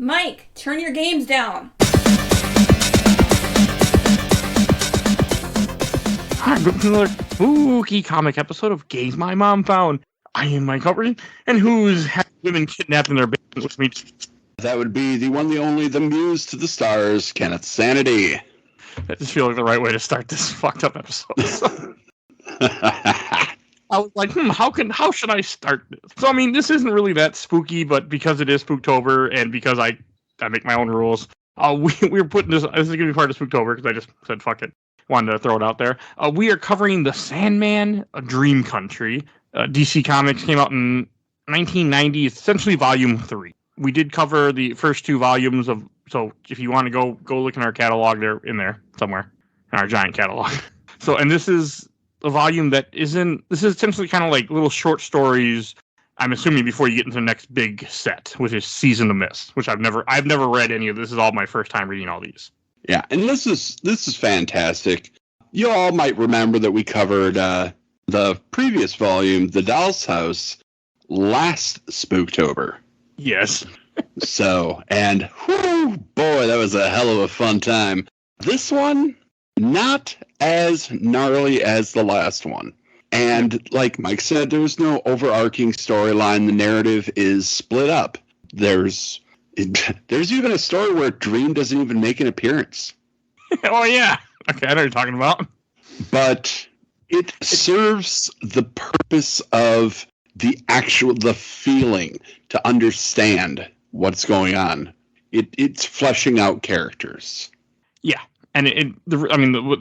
Mike, turn your games down. Hi, welcome to another spooky comic episode of Games My Mom Found. I am Mike Humphrey, and who's had women kidnapped in their basement with me? That would be the one, the only, the muse to the stars, Kenneth Sanity. That just feels like the right way to start this fucked up episode. I was like, how should I start this? So, I mean, this isn't really that spooky, but because it is Spooktober, and because I make my own rules, we're putting this is going to be part of Spooktober, because I just said, fuck it. Wanted to throw it out there. We are covering The Sandman, A Dream Country. DC Comics came out in 1990. It's essentially volume 3. We did cover the first 2 volumes of, so if you want to go look in our catalog, they're in there somewhere, in our giant catalog. So, and this is a volume this is essentially kind of like little short stories, I'm assuming, before you get into the next big set, which is Season of Mist, which I've never read any of this. Is all my first time reading all these. Yeah, and this is fantastic. You all might remember that we covered the previous volume, The Doll's House, last Spooktober. Yes. So, and whoo, boy, that was a hell of a fun time. This one, not as gnarly as the last one. And like Mike said, there's no overarching storyline. The narrative is split up. There's even a story where Dream doesn't even make an appearance. Oh, yeah. Okay, I know what you're talking about. But it serves the purpose of the feeling to understand what's going on. It's fleshing out characters. Yeah. And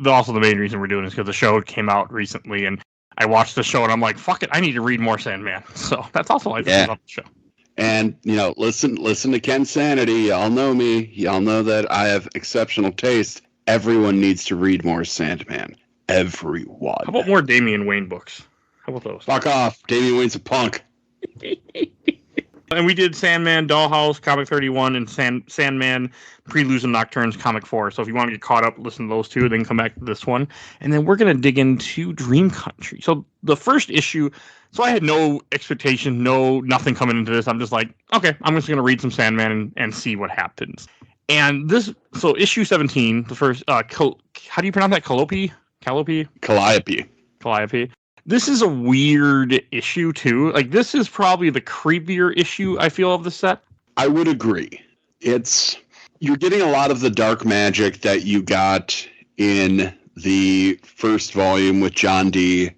also the main reason we're doing this is because the show came out recently, and I watched the show and I'm like, fuck it, I need to read more Sandman. So that's also why I think about the show. And, listen to Ken Sanity. Y'all know me. Y'all know that I have exceptional taste. Everyone needs to read more Sandman. Everyone. How about more Damian Wayne books? How about those? Fuck off. Damian Wayne's a punk. And we did Sandman, Dollhouse, Comic 31, and Sandman, Preludes and Nocturnes, Comic 4. So if you want to get caught up, listen to those 2, then come back to this one. And then we're going to dig into Dream Country. So the first issue, so I had no expectation, nothing coming into this. I'm just like, okay, I'm just going to read some Sandman and see what happens. And so issue 17, the first, how do you pronounce that? Calliope? Calliope. This is a weird issue, too. Like, this is probably the creepier issue, I feel, of the set. I would agree. You're getting a lot of the dark magic that you got in the first volume with John Dee.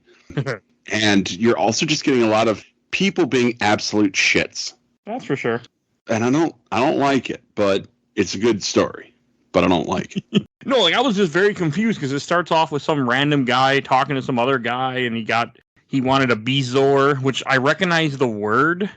And you're also just getting a lot of people being absolute shits. That's for sure. And I don't like it, but it's a good story. But I don't like it. No, like I was just very confused because it starts off with some random guy talking to some other guy, and he wanted a Bezoar, which I recognize the word,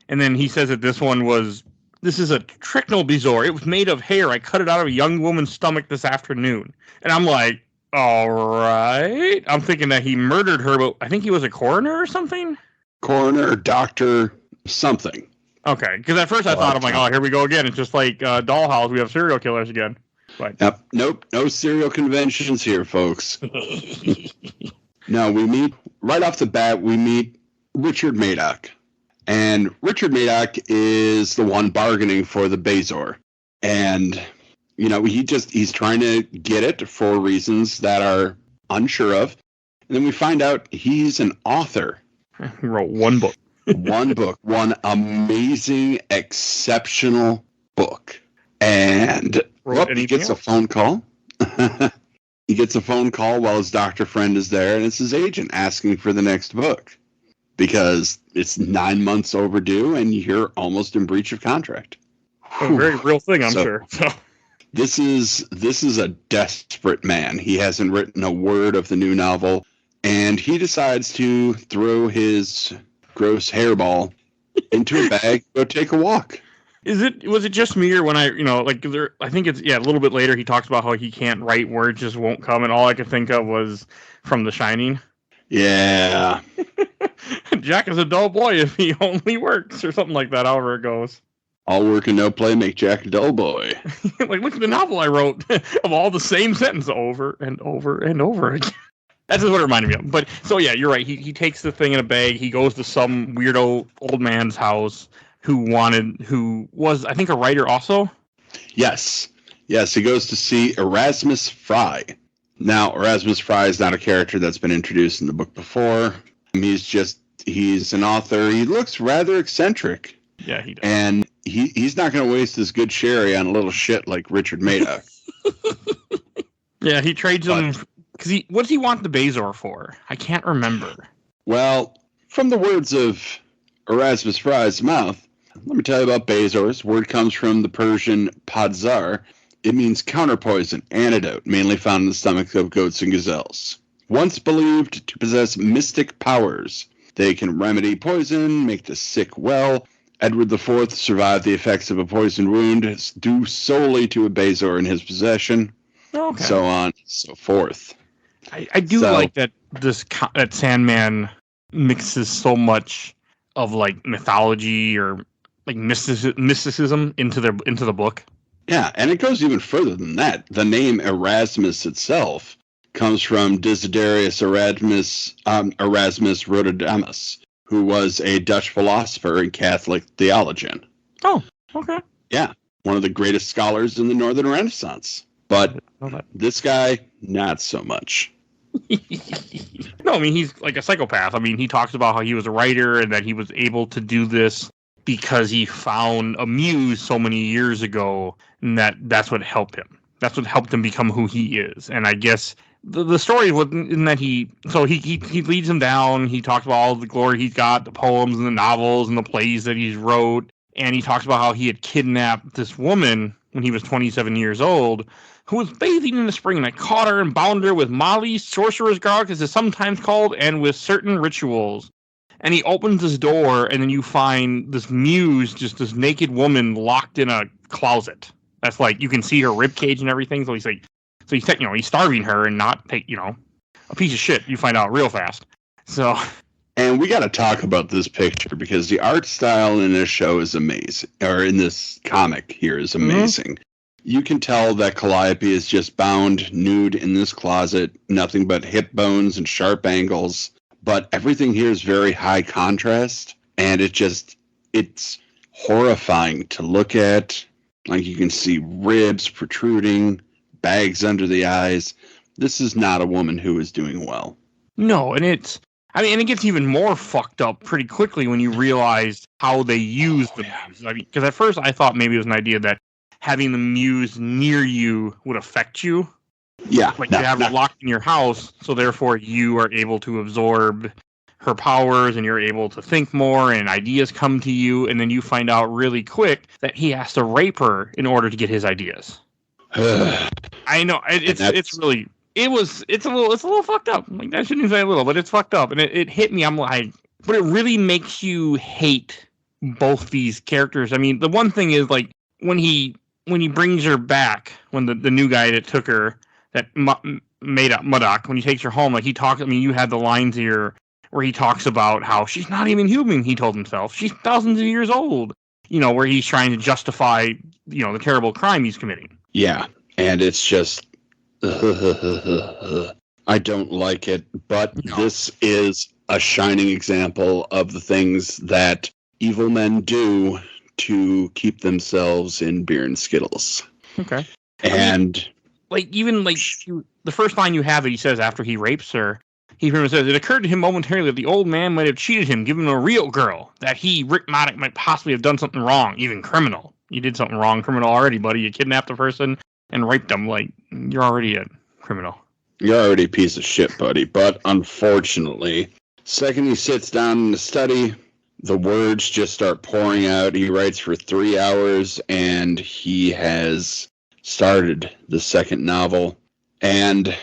and then he says that this is a Tricknell Bezoar. It was made of hair. I cut it out of a young woman's stomach this afternoon, and I'm like, all right. I'm thinking that he murdered her, but I think he was a coroner or something. Coroner, doctor, something. Okay, because at first I thought, I'm like, oh, here we go again. It's just like Dollhouse. We have serial killers again. But yep. Nope. No serial conventions here, folks. No, we meet right off the bat. We meet Richard Madoc, and Richard Madoc is the one bargaining for the Bezoar, and he's trying to get it for reasons that are unsure of, and then we find out he's an author. He wrote one book. One amazing, exceptional book, and he gets a phone call. He gets a phone call while his doctor friend is there, and it's his agent asking for the next book because it's 9 months overdue, and you're almost in breach of contract. A very real thing, I'm sure. So. This is a desperate man. He hasn't written a word of the new novel, and he decides to throw his gross hairball into a bag, go take a walk. Was it just me, or when I think it's, a little bit later he talks about how he can't write, words just won't come, and all I could think of was from The Shining. Yeah. Jack is a dull boy if he only works, or something like that, however it goes. All work and no play make Jack a dull boy. Like, look at the novel I wrote of all the same sentence over and over and over again. That's just what it reminded me of. But, so yeah, you're right. He takes the thing in a bag. He goes to some weirdo old man's house who was, I think, a writer also. Yes. Yes, he goes to see Erasmus Fry. Now, Erasmus Fry is not a character that's been introduced in the book before. He's an author. He looks rather eccentric. Yeah, he does. And he's not going to waste his good sherry on a little shit like Richard Madoc. Yeah, he trades him because what does he want the Bazor for? I can't remember. Well, from the words of Erasmus Fry's mouth, let me tell you about Bazors. Word comes from the Persian Padzar. It means counterpoison, antidote, mainly found in the stomachs of goats and gazelles. Once believed to possess mystic powers, they can remedy poison, make the sick well. Edward IV survived the effects of a poison wound due solely to a Bazor in his possession. Okay. So on and so forth. I do like that that Sandman mixes so much of like mythology or like mysticism into the book. Yeah, and it goes even further than that. The name Erasmus itself comes from Desiderius Erasmus Rotterdamus, who was a Dutch philosopher and Catholic theologian. Oh, okay. Yeah, one of the greatest scholars in the Northern Renaissance. But this guy, not so much. No, I mean, he's like a psychopath. I mean, he talks about how he was a writer and that he was able to do this because he found a muse so many years ago, and that's what helped him. That's what helped him become who he is. And I guess the story wasn't in that he leads him down. He talks about all the glory he's got, the poems and the novels and the plays that he's wrote. And he talks about how he had kidnapped this woman when he was 27 years old, who was bathing in the spring, and I caught her and bound her with Mali, sorcerer's garg, as it's sometimes called, and with certain rituals. And he opens this door, and then you find this muse, just this naked woman locked in a closet. That's like, you can see her ribcage and everything. So he's like, he's starving her and not a piece of shit. You find out real fast. So. And we got to talk about this picture because the art style in this show is amazing, or in this comic here is amazing. Mm-hmm. You can tell that Calliope is just bound nude in this closet, nothing but hip bones and sharp angles. But everything here is very high contrast, and it's horrifying to look at. Like, you can see ribs protruding, bags under the eyes. This is not a woman who is doing well. No, and it gets even more fucked up pretty quickly when you realize how they use the muse. I mean, because at first I thought maybe it was an idea that having the muse near you would affect you. Yeah. Like you have her locked in your house, so therefore you are able to absorb her powers and you're able to think more and ideas come to you, and then you find out really quick that he has to rape her in order to get his ideas. I know it's a little fucked up. Like, I shouldn't say a little, but it's fucked up, and it hit me. I'm like, but it really makes you hate both these characters. I mean, the one thing is like when he brings her back, when the new guy that took her, that made up Madoc, when he takes her home, like he talks. I mean, you had the lines here where he talks about how she's not even human. He told himself she's thousands of years old. You know, where he's trying to justify, the terrible crime he's committing. Yeah, and it's just. I don't like it, but This is a shining example of the things that evil men do to keep themselves in beer and Skittles. Okay. And the first line you have it, he says after he rapes her, he says, it occurred to him momentarily that the old man might have cheated him, given him a real girl, that he, Rick Madoc, might possibly have done something wrong, even criminal. You did something wrong, criminal already, buddy. You kidnapped a person and raped them. Like, you're already a criminal. You're already a piece of shit, buddy. But unfortunately, second he sits down in the study, the words just start pouring out. He writes for 3 hours, and he has started the second novel. And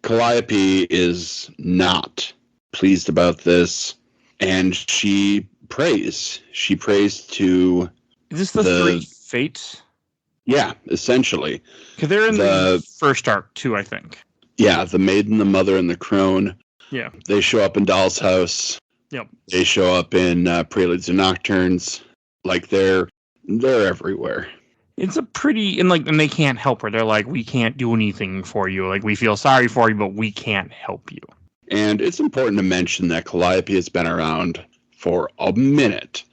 Calliope is not pleased about this, and she prays. She prays to... Is this the three fates? Yeah, essentially. Because they're in the first arc, too, I think. Yeah, the maiden, the mother, and the crone. Yeah. They show up in Doll's House. Yep. They show up in Preludes and Nocturnes. Like, they're everywhere. It's a pretty... And they can't help her. They're like, we can't do anything for you. Like, we feel sorry for you, but we can't help you. And it's important to mention that Calliope has been around for a minute.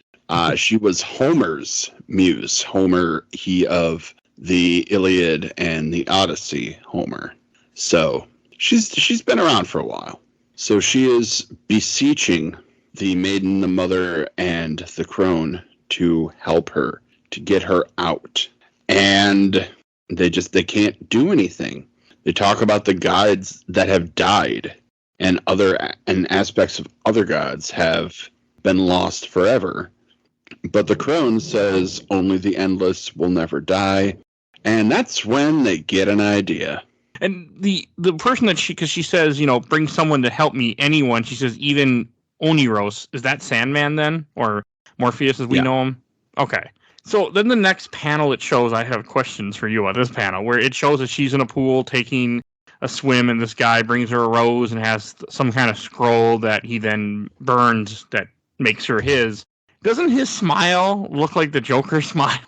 She was Homer's muse. Homer, he of the Iliad and the Odyssey, Homer. So she's been around for a while. So she is beseeching the maiden, the mother, and the crone to help her, to get her out. And they can't do anything. They talk about the gods that have died, and aspects of other gods have been lost forever. But the crone says only the endless will never die, and that's when they get an idea. And the person that because she says, bring someone to help me, anyone. She says even Oniros. Is that Sandman then, or Morpheus as we know him? Okay. So then the next panel it shows, I have questions for you about this panel, where it shows that she's in a pool taking a swim, and this guy brings her a rose and has some kind of scroll that he then burns that makes her his. Doesn't his smile look like the Joker smile?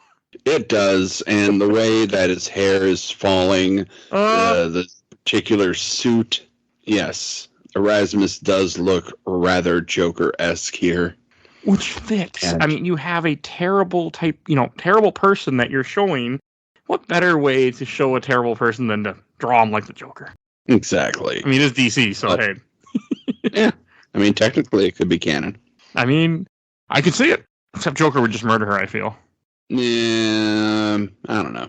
It does, and the way that his hair is falling, the particular suit, yes, Erasmus does look rather Joker-esque here. Which fits. I mean, you have a terrible person that you're showing. What better way to show a terrible person than to draw him like the Joker? Exactly. I mean, it's DC, so hey. Yeah. I mean, technically, it could be canon. I mean, I could see it. Except Joker would just murder her, I feel. Yeah, I don't know.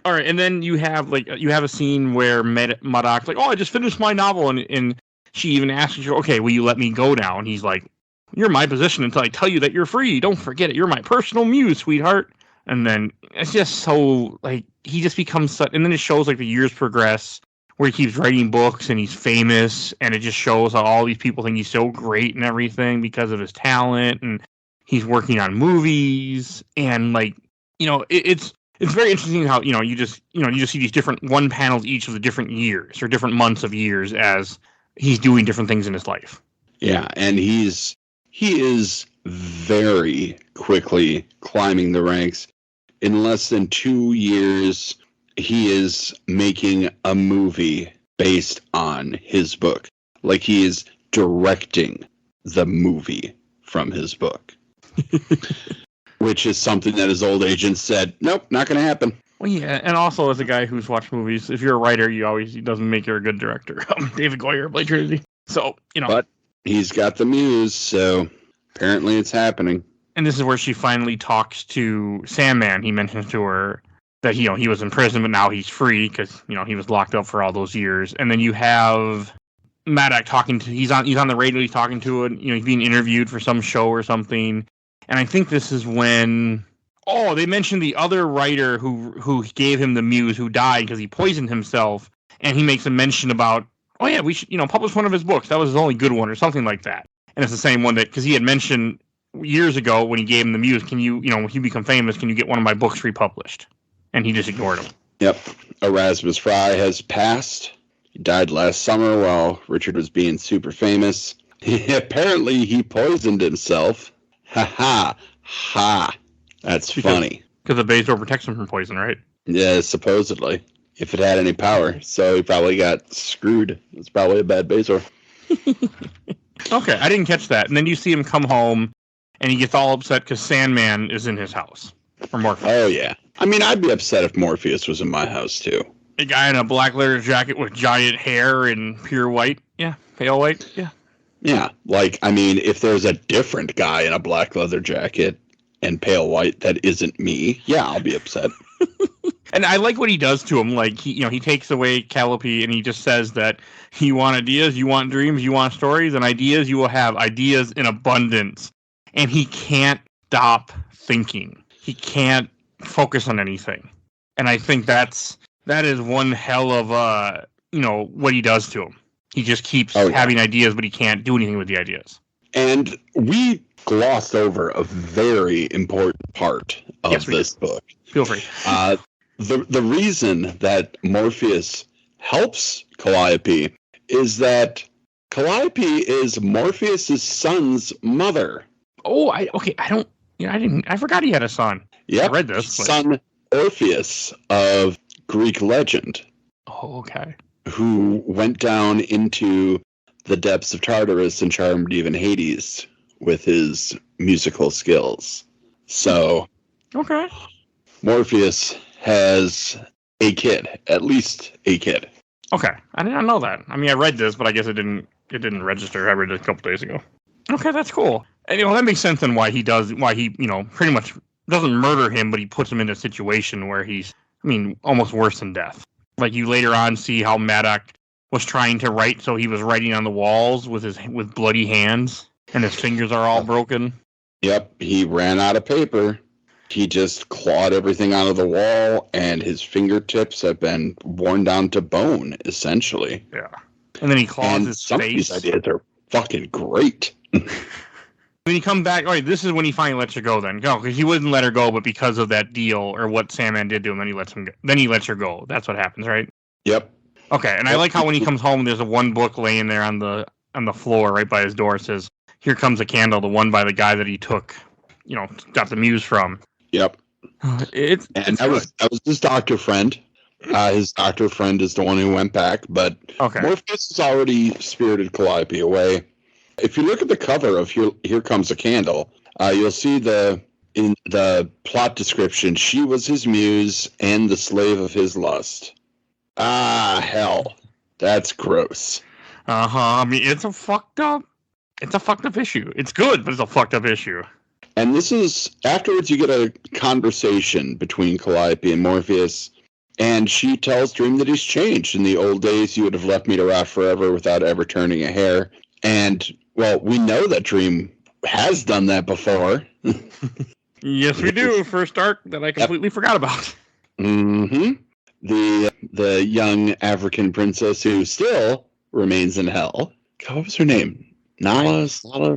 All right, and then you have a scene where MODOK's like, "Oh, I just finished my novel," and she even asks you, "Okay, will you let me go now?" And he's like, "You're in my position until I tell you that you're free. Don't forget it. You're my personal muse, sweetheart." And then it's just so he just becomes such. And then it shows the years progress, where he keeps writing books and he's famous, and it just shows how all these people think he's so great and everything because of his talent, and he's working on movies, and it's very interesting how you just see these different one panels each of the different years or different months of years as he's doing different things in his life. Yeah, and he is very quickly climbing the ranks. In less than 2 years, he is making a movie based on his book. He is directing the movie from his book. Which is something that his old agent said, nope, not going to happen. Well, yeah, and also as a guy who's watched movies, if you're a writer, it doesn't make you a good director. David Goyer played Trinity. So, But he's got the muse, so apparently it's happening. And this is where she finally talks to Sandman. He mentions to her that, he was in prison, but now he's free because, he was locked up for all those years. And then you have MODOK he's on the radio, he's talking to it, he's being interviewed for some show or something. And I think this is when, they mentioned the other writer who gave him the muse who died because he poisoned himself. And he makes a mention about, we should, publish one of his books. That was his only good one or something like that. And it's the same one because he had mentioned years ago when he gave him the muse, can you, when you become famous, can you get one of my books republished? And he just ignored him. Yep. Erasmus Fry has passed. He died last summer while Richard was being super famous. Apparently he poisoned himself. Ha. That's funny. Because the Bezor protects him from poison, right? Yeah, supposedly. If it had any power. So he probably got screwed. It's probably a bad Bezor. Okay, I didn't catch that. And then you see him come home, and he gets all upset because Sandman is in his house. Or Morpheus. Oh, yeah. I mean, I'd be upset if Morpheus was in my house, too. A guy in a black leather jacket with giant hair and pure white. Yeah, pale white. Yeah. Yeah, if there's a different guy in a black leather jacket and pale white that isn't me, yeah, I'll be upset. And I like what he does to him. He takes away Calliope and he just says that you want ideas, you want dreams, you want stories, and ideas, you will have ideas in abundance. And he can't stop thinking. He can't focus on anything. And I think that is one hell of what he does to him. He just keeps having ideas, but he can't do anything with the ideas. And we glossed over a very important part of this book. Feel free. The reason that Morpheus helps Calliope is that Calliope is Morpheus's son's mother. Oh, I forgot he had a son. Yeah, I read this. Son Orpheus of Greek legend. Oh, okay. Who went down into the depths of Tartarus and charmed even Hades with his musical skills. So, Okay. Morpheus has a kid, at least a kid. Okay. I did not know that. I mean, I read this, but I guess it didn't register. I read it a couple days ago. Okay, that's cool. And, that makes sense then why he, pretty much doesn't murder him, but he puts him in a situation where he's, almost worse than death. Like, you later on see how Maddox was trying to write, so he was writing on the walls with bloody hands, and his fingers are all broken. Yep, he ran out of paper. He just clawed everything out of the wall, and his fingertips have been worn down to bone, essentially. Yeah. And then he claws his some face. Of these ideas are fucking great. When he come back, all right, this is when he finally lets her go then. No, because he wouldn't let her go, but because of that deal or what Sandman did to him, then he lets him go. Then he lets her go. That's what happens, right? Yep. Okay, and I like how when he comes home, there's a one book laying there on the floor right by his door. It says, "Here comes a candle," the one by the guy that he took, got the muse from. Yep. That was his doctor friend. His doctor friend is the one who went back, but Morpheus has already spirited Calliope away. If you look at the cover of Here Comes a Candle, you'll see in the plot description, she was his muse and the slave of his lust. Ah, hell. That's gross. Uh-huh. It's a fucked up issue. It's good, but it's a fucked up issue. And this is, afterwards you get a conversation between Calliope and Morpheus, and she tells Dream that he's changed. In the old days, you would have left me to rot forever without ever turning a hair. And, well, we know that Dream has done that before. Yes, we do. First arc that I completely forgot about. Mm-hmm. The young African princess who still remains in hell. God, what was her name? Nala,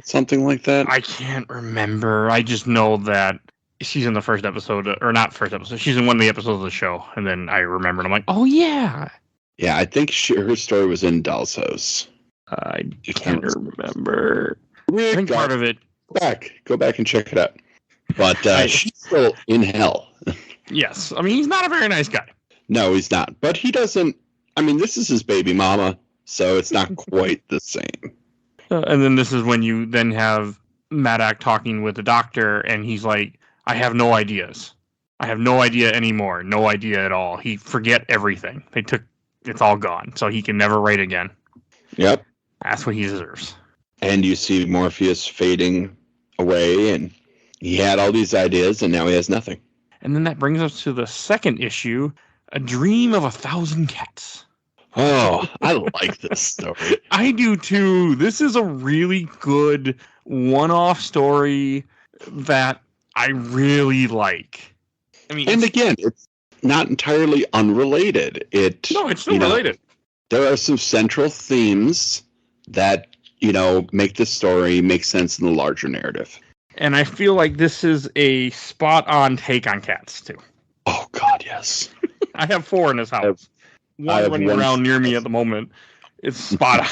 something like that? I can't remember. I just know that she's in the first episode, or not first episode. She's in one of the episodes of the show, and then I remembered. I'm like, oh, yeah. Yeah, I think her story was in Doll's House. I can't remember. I think part of it. Go back and check it out. But she's still in hell. Yes. He's not a very nice guy. No, he's not. But he doesn't... this is his baby mama, so it's not quite the same. And then this is when you then have Maddox talking with the doctor, and he's like, I have no ideas. I have no idea anymore. No idea at all. He forget everything. It's all gone, so he can never write again. Yep. That's what he deserves. And you see Morpheus fading away, and he had all these ideas, and now he has nothing. And then that brings us to the second issue, A Dream of 1,000 Cats. Oh, I like this story. I do too. This is a really good one-off story that I really like. And again, it's not entirely unrelated. No, it's still related. There are some central themes that, make this story make sense in the larger narrative. And I feel like this is a spot-on take on cats, too. Oh, God, yes. I have 4 in this house. One running around near me at the moment. It's spot on.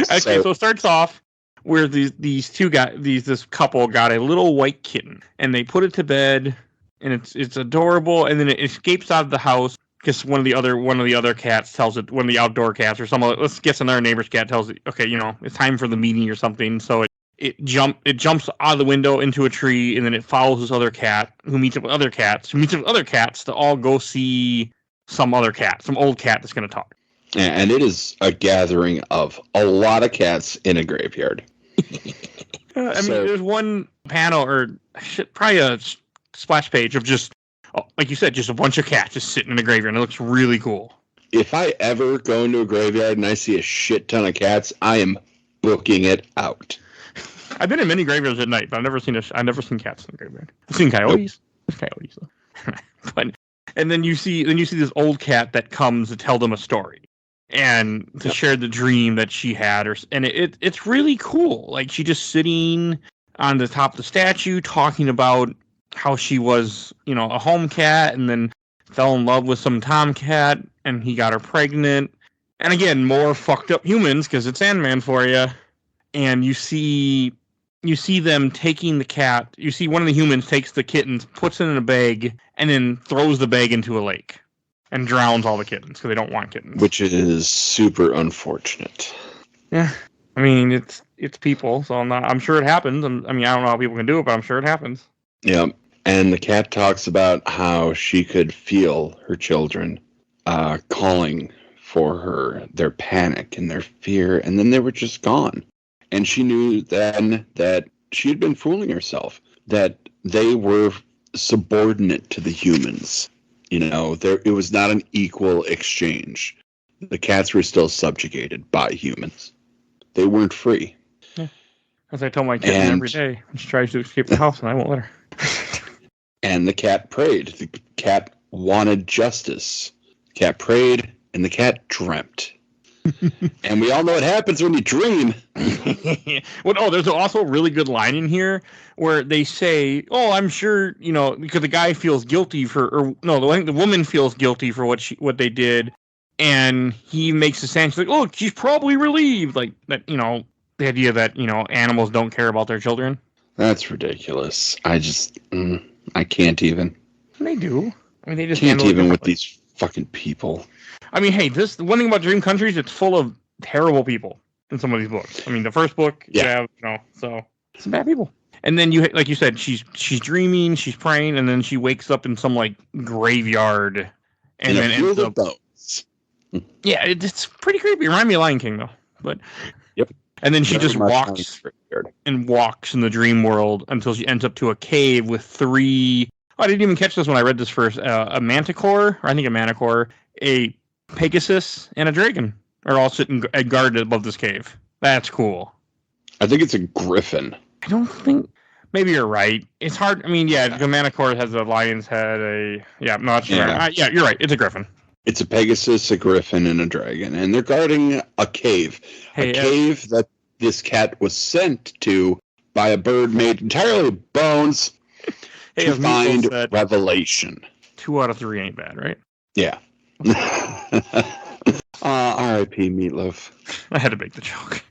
Okay, so it starts off where these two guys, this couple got a little white kitten, and they put it to bed, and it's adorable, and then it escapes out of the house because one of the other cats tells it, one of the outdoor cats or let's guess another neighbor's cat tells it, okay, it's time for the meeting or something. So it jumps out of the window into a tree, and then it follows this other cat who meets up with other cats to all go see some other cat, some old cat that's going to talk. And it is a gathering of a lot of cats in a graveyard. There's one panel, or probably a splash page of just, like you said, just a bunch of cats just sitting in a graveyard, and it looks really cool. If I ever go into a graveyard and I see a shit ton of cats, I am booking it out. I've been in many graveyards at night, but I've never seen cats in the graveyard. I've seen coyotes. There's coyotes, though. And then you see this old cat that comes to tell them a story and to share the dream that she had, and it's really cool. Like, she just sitting on the top of the statue talking about how she was, a home cat, and then fell in love with some tomcat, and he got her pregnant. And again, more fucked up humans, because it's Sandman for you. And you see them taking the cat. You see one of the humans takes the kittens, puts it in a bag, and then throws the bag into a lake and drowns all the kittens because they don't want kittens. Which is super unfortunate. Yeah. I mean, it's people, so I'm sure it happens. I mean, I don't know how people can do it, but I'm sure it happens. Yep. And the cat talks about how she could feel her children calling for her, their panic and their fear, and then they were just gone. And she knew then that she had been fooling herself, that they were subordinate to the humans. It was not an equal exchange. The cats were still subjugated by humans. They weren't free. Yeah. As I tell my kitten every day, she tries to escape the house and I won't let her. And the cat prayed. The cat wanted justice. The cat prayed, and the cat dreamt. And we all know what happens when you dream. There's also a really good line in here where they say, "Oh, I'm sure because the guy feels guilty the woman feels guilty for what they did." And he makes a sound. She's like, "Oh, she's probably relieved." Like that, the idea that animals don't care about their children. That's ridiculous. I can't even. They do. I mean, they just can't even with these fucking people. I mean, hey, the one thing about Dream Country is it's full of terrible people in some of these books. I mean, the first book, so some bad people. And then like you said, she's dreaming, she's praying, and then she wakes up in some like graveyard, and then ends up. Yeah, it's pretty creepy. Remind me of Lion King, though. But yep. And then she just walks in the dream world until she ends up to a cave with 3. Oh, I didn't even catch this when I read this first. A manticore, or I think a manicore, a Pegasus, and a dragon are all sitting guarded above this cave. That's cool. I think it's a griffin. I don't think. Maybe you're right. It's hard. I mean, the manicore has a lion's head. I'm not sure. Yeah, you're right. It's a griffin. It's a Pegasus, a griffin, and a dragon. And they're guarding a cave. A cave that this cat was sent to by a bird made entirely of bones to find revelation. 2 out of 3 ain't bad, right? Yeah. R.I.P. Meatloaf. I had to make the joke.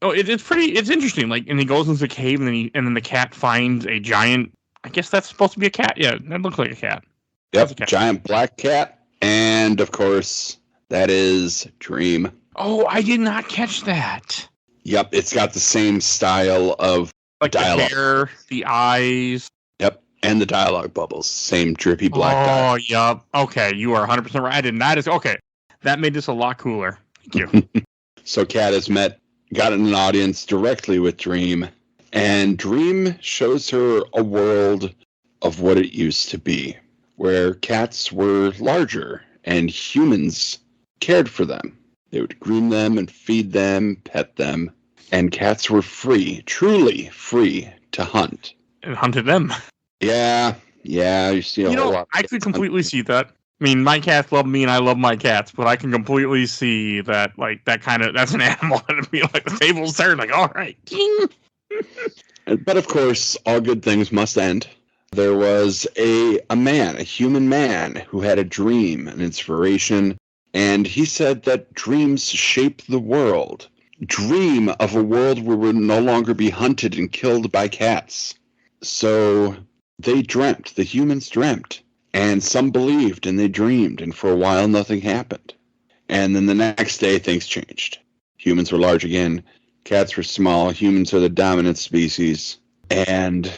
It's interesting. Like, and he goes into the cave, and then the cat finds a giant. I guess that's supposed to be a cat. Yeah, that looks like a cat. Yep, giant black cat. And, of course, that is Dream. Oh, I did not catch that. Yep, it's got the same style of dialogue. The hair, the eyes. Yep, and the dialogue bubbles. Same drippy black dye. Oh, yep. Okay, you are 100% right. I did not. Okay, that made this a lot cooler. Thank you. So Kat has gotten an audience directly with Dream, and Dream shows her a world of what it used to be, where cats were larger and humans cared for them. They would groom them and feed them, pet them, and cats were free, truly free to hunt. And hunted them. Yeah, you see a whole lot. I could completely see that. I mean, my cats love me and I love my cats, but I can completely see that, like, that's an animal that'd be like the table's turned, like, all right. Ding. But of course, all good things must end. There was a human man, who had a dream, an inspiration, and he said that dreams shape the world. Dream of a world where we'll no longer be hunted and killed by cats. So they dreamt, the humans dreamt, and some believed and they dreamed, and for a while nothing happened. And then the next day things changed. Humans were large again, cats were small, humans are the dominant species, and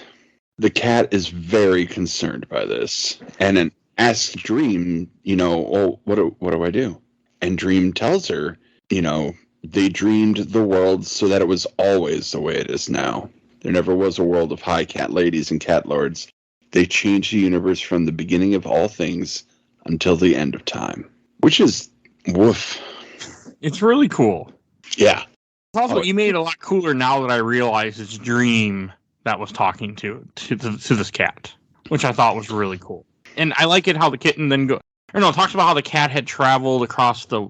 the cat is very concerned by this, and then asks Dream, what do I do? And Dream tells her, they dreamed the world so that it was always the way it is now. There never was a world of high cat ladies and cat lords. They changed the universe from the beginning of all things until the end of time. Which is, woof. It's really cool. Yeah. Also, you made it a lot cooler now that I realize it's Dream that was talking to this cat, which I thought was really cool. And I like it how the kitten then talks about how the cat had traveled across the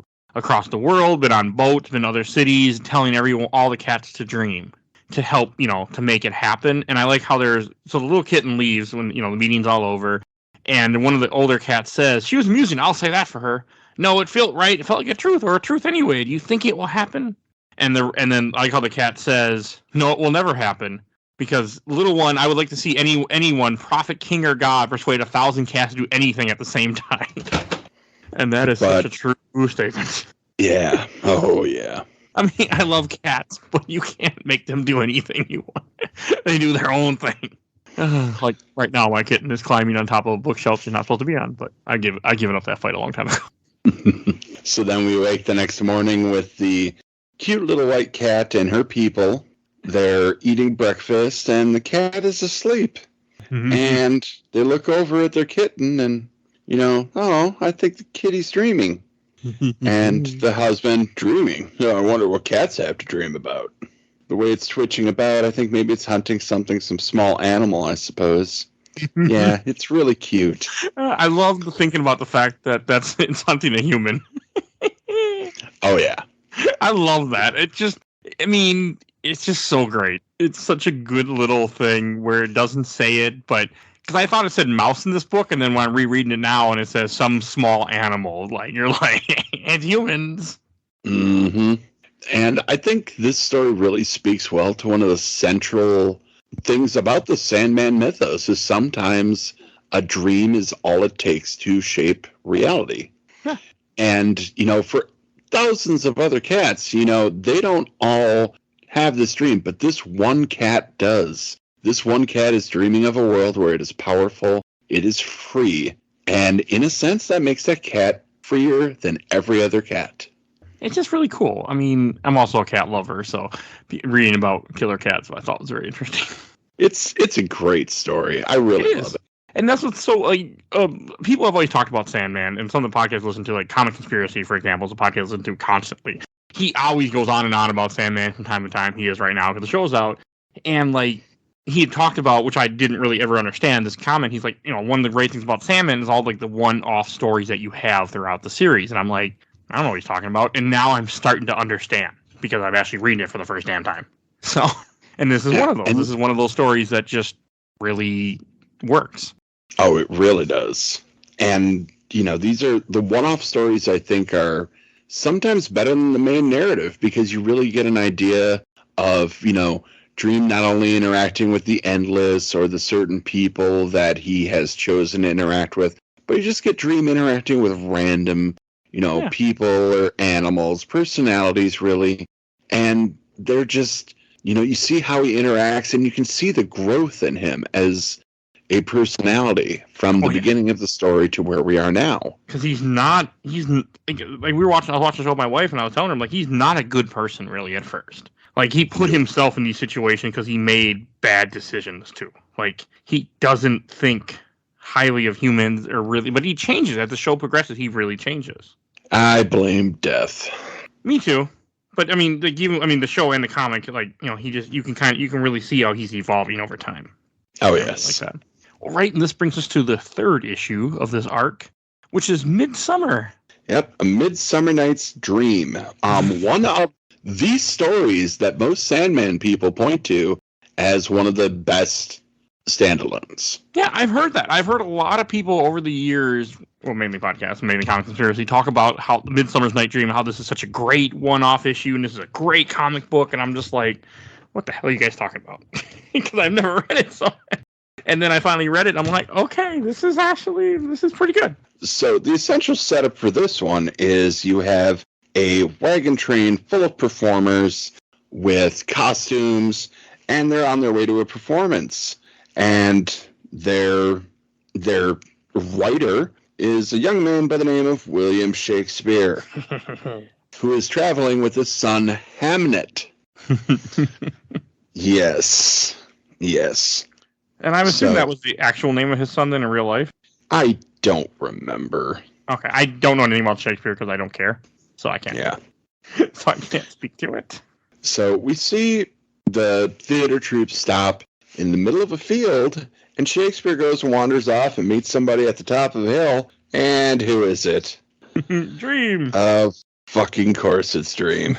world, been on boats, been in other cities, telling all the cats to dream, to help, to make it happen. And I like how so the little kitten leaves when, the meeting's all over. And one of the older cats says, she was amusing. I'll say that for her. No, it felt right. It felt like a truth anyway. Do you think it will happen? And then I like how the cat says, no, it will never happen. Because, little one, I would like to see anyone, prophet, king, or god, persuade 1,000 cats to do anything at the same time. And that is such a true statement. Yeah. Oh, yeah. I mean, I love cats, but you can't make them do anything you want. They do their own thing. Like right now, my kitten is climbing on top of a bookshelf she's not supposed to be on, but I given up that fight a long time ago. So then we wake the next morning with the cute little white cat and her people. They're eating breakfast, and the cat is asleep. And they look over at their kitten, and, oh, I think the kitty's dreaming. And the husband dreaming. I wonder what cats have to dream about. The way it's twitching about, I think maybe it's hunting some small animal, I suppose. Yeah, it's really cute. I love thinking about the fact that it's hunting a human. Oh, yeah. I love that. It's just so great. It's such a good little thing where it doesn't say it, but because I thought it said mouse in this book, and then when I'm rereading it now and it says some small animal, like you're like, it's humans. Mm-hmm. And I think this story really speaks well to one of the central things about the Sandman mythos is sometimes a dream is all it takes to shape reality. Yeah. And, for thousands of other cats, they don't all have this dream, but this one cat does. This one cat is dreaming of a world where it is powerful, it is free, and in a sense, that makes that cat freer than every other cat. It's just really cool. I mean, I'm also a cat lover, so reading about killer cats I thought was very interesting. It's a great story. I really love it. And that's what's so, people have always talked about Sandman, and some of the podcasts I listen to, like Comic Conspiracy, for example, is a podcast I listen to constantly. He always goes on and on about Sandman from time to time. He is right now because the show's out. And, he had talked about, which I didn't really ever understand, this comment. He's like, one of the great things about Sandman is all, the one-off stories that you have throughout the series. And I'm like, I don't know what he's talking about. And now I'm starting to understand because I've actually read it for the first damn time. So, and this is one of those. This is one of those stories that just really works. Oh, it really does. And, these are the one-off stories I think are sometimes better than the main narrative because you really get an idea of, Dream not only interacting with the Endless or the certain people that he has chosen to interact with, but you just get Dream interacting with random, people or animals, personalities, really. And they're just, you see how he interacts and you can see the growth in him as a personality from the beginning of the story to where we are now. Because I was watching the show with my wife and I was telling her, he's not a good person really at first. He put himself in these situations because he made bad decisions too. He doesn't think highly of humans but he changes as the show progresses. He really changes. I blame death. Me too. But the show and the comic, you can really see how he's evolving over time. Oh yes. Like that. All right, and this brings us to the third issue of this arc, which is Midsummer. Yep, A Midsummer Night's Dream. One of these stories that most Sandman people point to as one of the best standalones. Yeah, I've heard that. I've heard a lot of people over the years, well, mainly podcasts, mainly Comic Conspiracy, talk about how Midsummer's Night Dream, how this is such a great one-off issue, and this is a great comic book, and I'm just like, what the hell are you guys talking about? Because I've never read it, so... And then I finally read it, and I'm like, okay, this is pretty good. So the essential setup for this one is you have a wagon train full of performers with costumes, and they're on their way to a performance. And their writer is a young man by the name of William Shakespeare, who is traveling with his son, Hamnet. Yes. And I'm assuming that was the actual name of his son then in real life? I don't remember. Okay, I don't know anything about Shakespeare because I don't care. So I can't. Yeah. So I can't speak to it. So we see the theater troupe stop in the middle of a field, and Shakespeare goes and wanders off and meets somebody at the top of the hill. And who is it? Dream. Of fucking course it's Dream.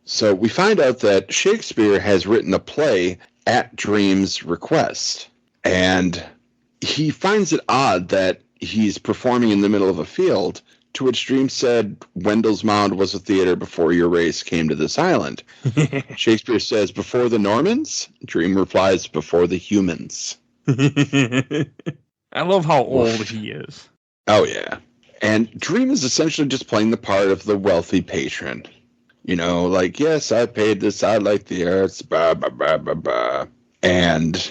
So we find out that Shakespeare has written a play at Dream's request. And he finds it odd that he's performing in the middle of a field, to which Dream said, Wendell's Mound was a theater before your race came to this island. Shakespeare says, before the Normans? Dream replies, before the humans. I love how old he is. Oh, yeah. And Dream is essentially just playing the part of the wealthy patron. You know, like, yes, I paid this. I like the arts. Blah, blah, blah, blah, blah. And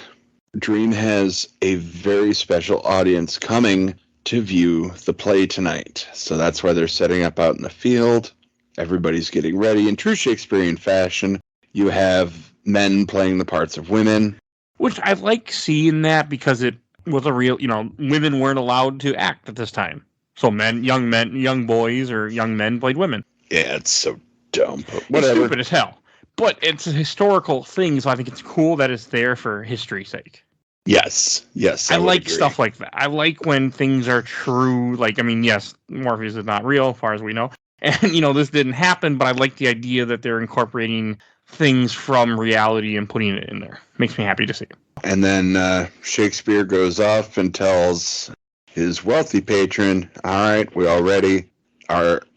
Dream has a very special audience coming to view the play tonight. So that's why they're setting up out in the field. Everybody's getting ready. In true Shakespearean fashion, you have men playing the parts of women. Which I like seeing that because it was a real, women weren't allowed to act at this time. So young boys or young men played women. Yeah, it's so dumb, but It's whatever. stupid as hell. But it's a historical thing, so I think it's cool that it's there for history's sake. Yes. I would like agree. stuff like that. I like when things are true. Like, I mean, yes, Morpheus is not real, as far as we know. And, this didn't happen, but I like the idea that they're incorporating things from reality and putting it in there. Makes me happy to see. And then Shakespeare goes off and tells his wealthy patron, all right, we all ready?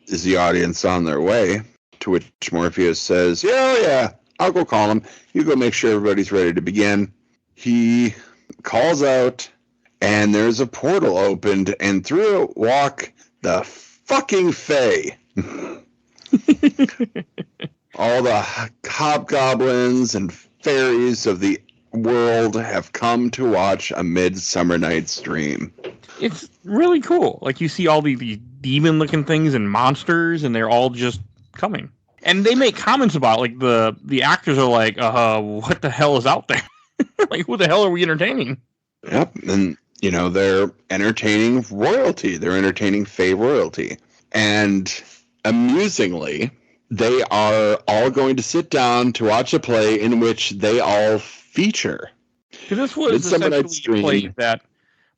Is the audience on their way? To which Morpheus says, yeah, I'll go call him. You go make sure everybody's ready to begin. He calls out, and there's a portal opened, and through it walk the fucking Fae. All the hobgoblins and fairies of the world have come to watch A Midsummer Night's Dream. It's really cool. Like, you see all the demon-looking things and monsters, and they're all just coming. And they make comments about it. Like, the actors are like, what the hell is out there? Like, who the hell are we entertaining? Yep, and, they're entertaining royalty. They're entertaining Fae royalty. And amusingly, they are all going to sit down to watch a play in which they all feature. Because this was Midsummer Night's essentially a play Dream. that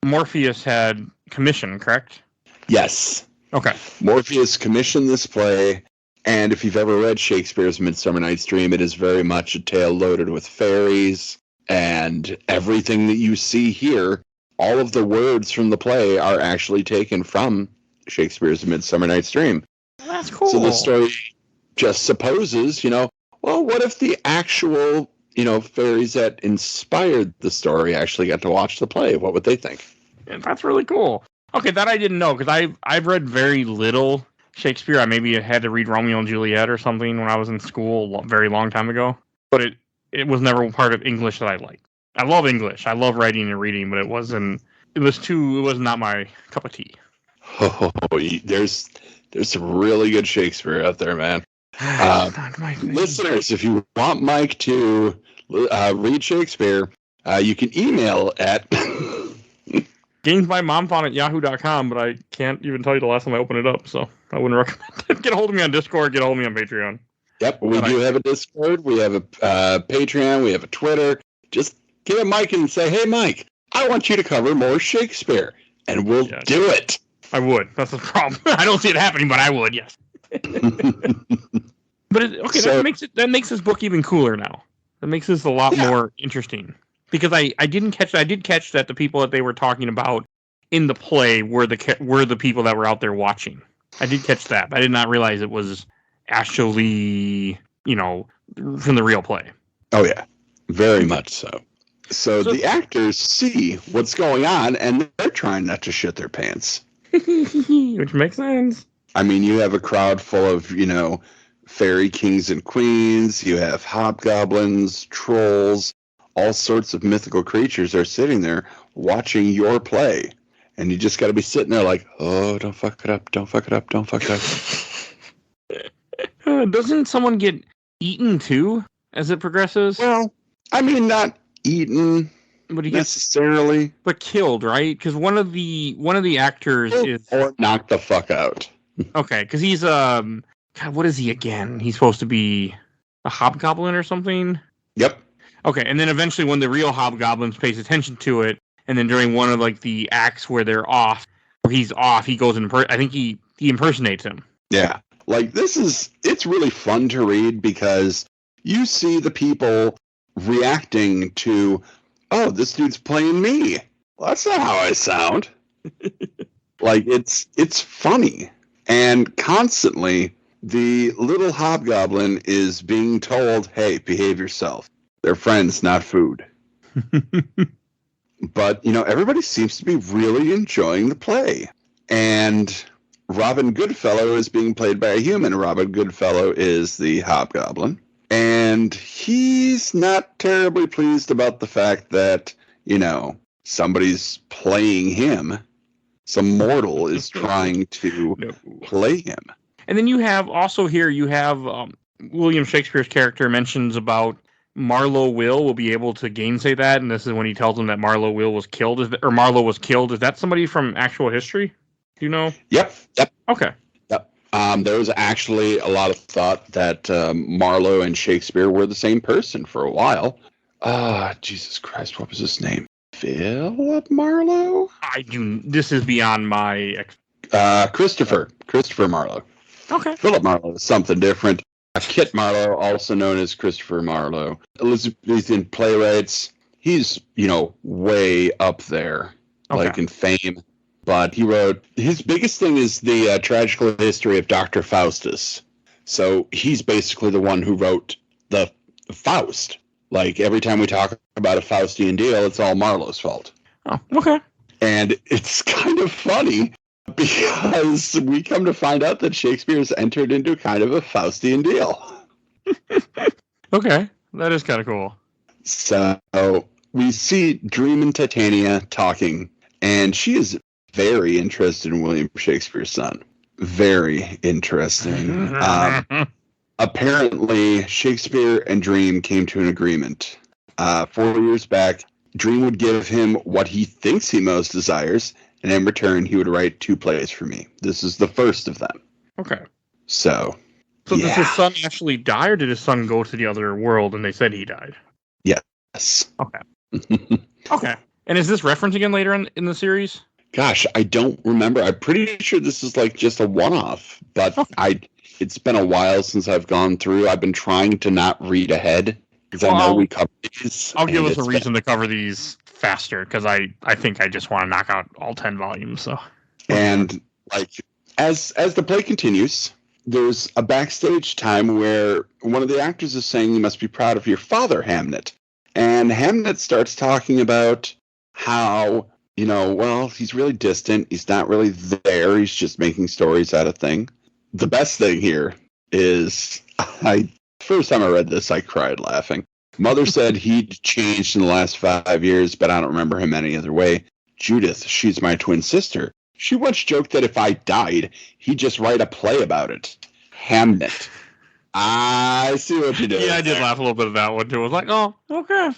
Morpheus had commissioned, correct? Yes. Okay. Morpheus commissioned this play, and if you've ever read Shakespeare's Midsummer Night's Dream, it is very much a tale loaded with fairies, and everything that you see here, all of the words from the play are actually taken from Shakespeare's Midsummer Night's Dream. Well, that's cool. So the story just supposes, well, what if the actual, fairies that inspired the story actually got to watch the play? What would they think? Yeah, that's really cool. Okay, that I didn't know, because I've read very little Shakespeare. I maybe had to read Romeo and Juliet or something when I was in school a very long time ago. But it was never part of English that I liked. I love English. I love writing and reading, but it was not my cup of tea. Oh, there's some really good Shakespeare out there, man. It's not my thing. Listeners, if you want Mike to read Shakespeare, you can email at gamesbymomfon@yahoo.com, but I can't even tell you the last time I opened it up, so I wouldn't recommend it. Get a hold of me on Discord, get a hold of me on Patreon. Yep, we do have a Discord, we have a Patreon, we have a Twitter. Just get a Mike and say, hey, Mike, I want you to cover more Shakespeare, and we'll do it. I would. That's the problem. I don't see it happening, but I would, yes. But that makes this book even cooler now. That makes this a lot more interesting. Because I did catch that the people that they were talking about in the play were the people that were out there watching. I did catch that. But I did not realize it was actually, from the real play. Oh yeah, very much so. So the actors see what's going on, and they're trying not to shit their pants. Which makes sense. I mean, you have a crowd full of, fairy kings and queens. You have hobgoblins, trolls, all sorts of mythical creatures are sitting there watching your play. And you just got to be sitting there like, oh, don't fuck it up, don't fuck it up, don't fuck it up. Doesn't someone get eaten too as it progresses? Well, I mean, not eaten but he gets necessarily, but killed, right? Because one of the actors is or knocked the fuck out. Okay, because he's God, what is he again? He's supposed to be a hobgoblin or something. Yep. Okay, and then eventually, when the real hobgoblins pays attention to it, and then during one of the acts where they're off, where he's off, he goes and I think he impersonates him. Yeah, it's really fun to read because you see the people reacting to, oh, this dude's playing me. Well, that's not how I sound. It's funny. And constantly, the little hobgoblin is being told, hey, behave yourself. They're friends, not food. But, everybody seems to be really enjoying the play. And Robin Goodfellow is being played by a human. Robin Goodfellow is the Hobgoblin. And he's not terribly pleased about the fact that, somebody's playing him. Some mortal is trying to play him. And then you have William Shakespeare's character mentions about Marlowe will be able to gainsay that, and this is when he tells him that Marlowe was killed. Marlowe was killed. Is that somebody from actual history? Do you know? Yep. Okay. Yep. There was actually a lot of thought that Marlowe and Shakespeare were the same person for a while. Jesus Christ, what was his name? Philip Marlowe? This is beyond my... Christopher Marlowe. Okay. Philip Marlowe is something different. Kit Marlowe, also known as Christopher Marlowe. Elizabethan playwrights. He's, way up there, in fame. But he wrote, his biggest thing is the tragical history of Dr. Faustus. So he's basically the one who wrote the Faust. Like, every time we talk about a Faustian deal, it's all Marlowe's fault. Oh, okay. And it's kind of funny because we come to find out that Shakespeare's entered into kind of a Faustian deal. Okay, that is kind of cool. So we see Dream and Titania talking, and she is very interested in William Shakespeare's son. Very interesting. Apparently, Shakespeare and Dream came to an agreement. 4 years back, Dream would give him what he thinks he most desires, and in return, he would write 2 plays for me. This is the first of them. Okay. So does his son actually die, or did his son go to the other world and they said he died? Yes. Okay. Okay. And is this referenced again later in the series? Gosh, I don't remember. I'm pretty sure this is just a one-off, but it's been a while since I've gone through. I've been trying to not read ahead because I know we cover these. I'll give us a reason to cover these faster because I think I just want to knock out all 10 volumes. So, and as the play continues, there's a backstage time where one of the actors is saying, "You must be proud of your father, Hamnet," and Hamnet starts talking about how he's really distant. He's not really there. He's just making stories out of things. The best thing here is, first time I read this, I cried laughing. Mother said he'd changed in the last 5 years, but I don't remember him any other way. Judith, she's my twin sister. She once joked that if I died, he'd just write a play about it. Hamnet. I see what you did. Yeah, I did laugh a little bit at that one, too. I was like, oh, okay.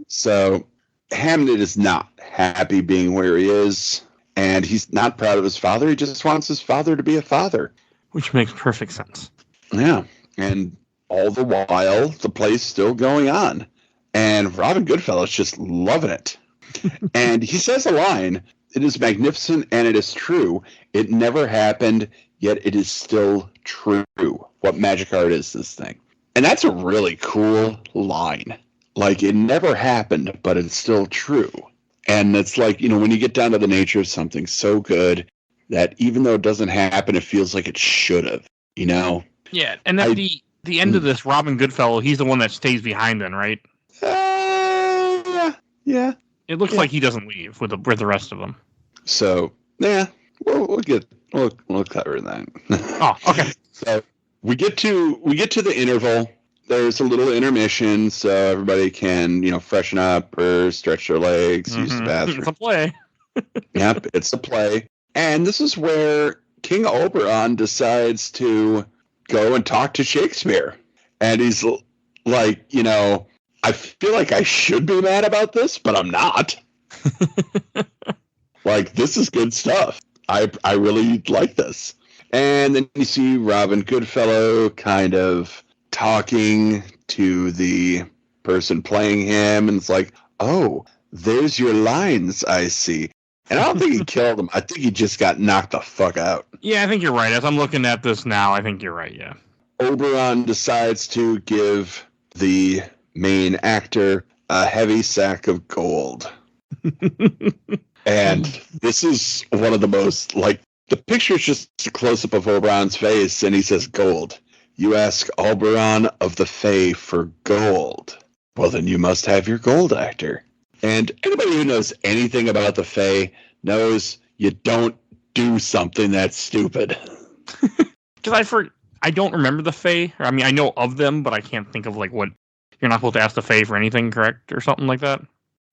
So, Hamnet is not happy being where he is, and he's not proud of his father. He just wants his father to be a father. Which makes perfect sense. Yeah, and all the while, the play's still going on. And Robin Goodfellow's just loving it. And he says a line, "It is magnificent and it is true. It never happened, yet it is still true." What magic art is this thing? And that's a really cool line. It never happened, but it's still true. And it's when you get down to the nature of something so good that even though it doesn't happen, it feels like it should have, Yeah, and at the end of this, Robin Goodfellow, he's the one that stays behind then, right? Yeah. It looks like he doesn't leave with the rest of them. So, yeah, we'll cover that. Oh, okay. So we get to the interval. There's a little intermission so everybody can, freshen up or stretch their legs, use the bathroom. It's a play. Yep, it's a play. And this is where King Oberon decides to go and talk to Shakespeare. And he's like, I feel like I should be mad about this, but I'm not. This is good stuff. I really like this. And then you see Robin Goodfellow kind of talking to the person playing him, and it's like, "Oh, there's your lines, I see." And I don't think he killed him. I think he just got knocked the fuck out. Yeah, I think you're right. As I'm looking at this now, I think you're right, yeah. Oberon decides to give the main actor a heavy sack of gold. And this is one of the most, the picture's just a close-up of Oberon's face, and he says, "Gold. You ask Oberon of the Fae for gold. Well, then you must have your gold, actor." And anybody who knows anything about the Fae knows you don't do something that stupid. Because I don't remember the Fae. I mean, I know of them, but I can't think of like what you're not supposed to ask the Fae for anything, correct, or something like that.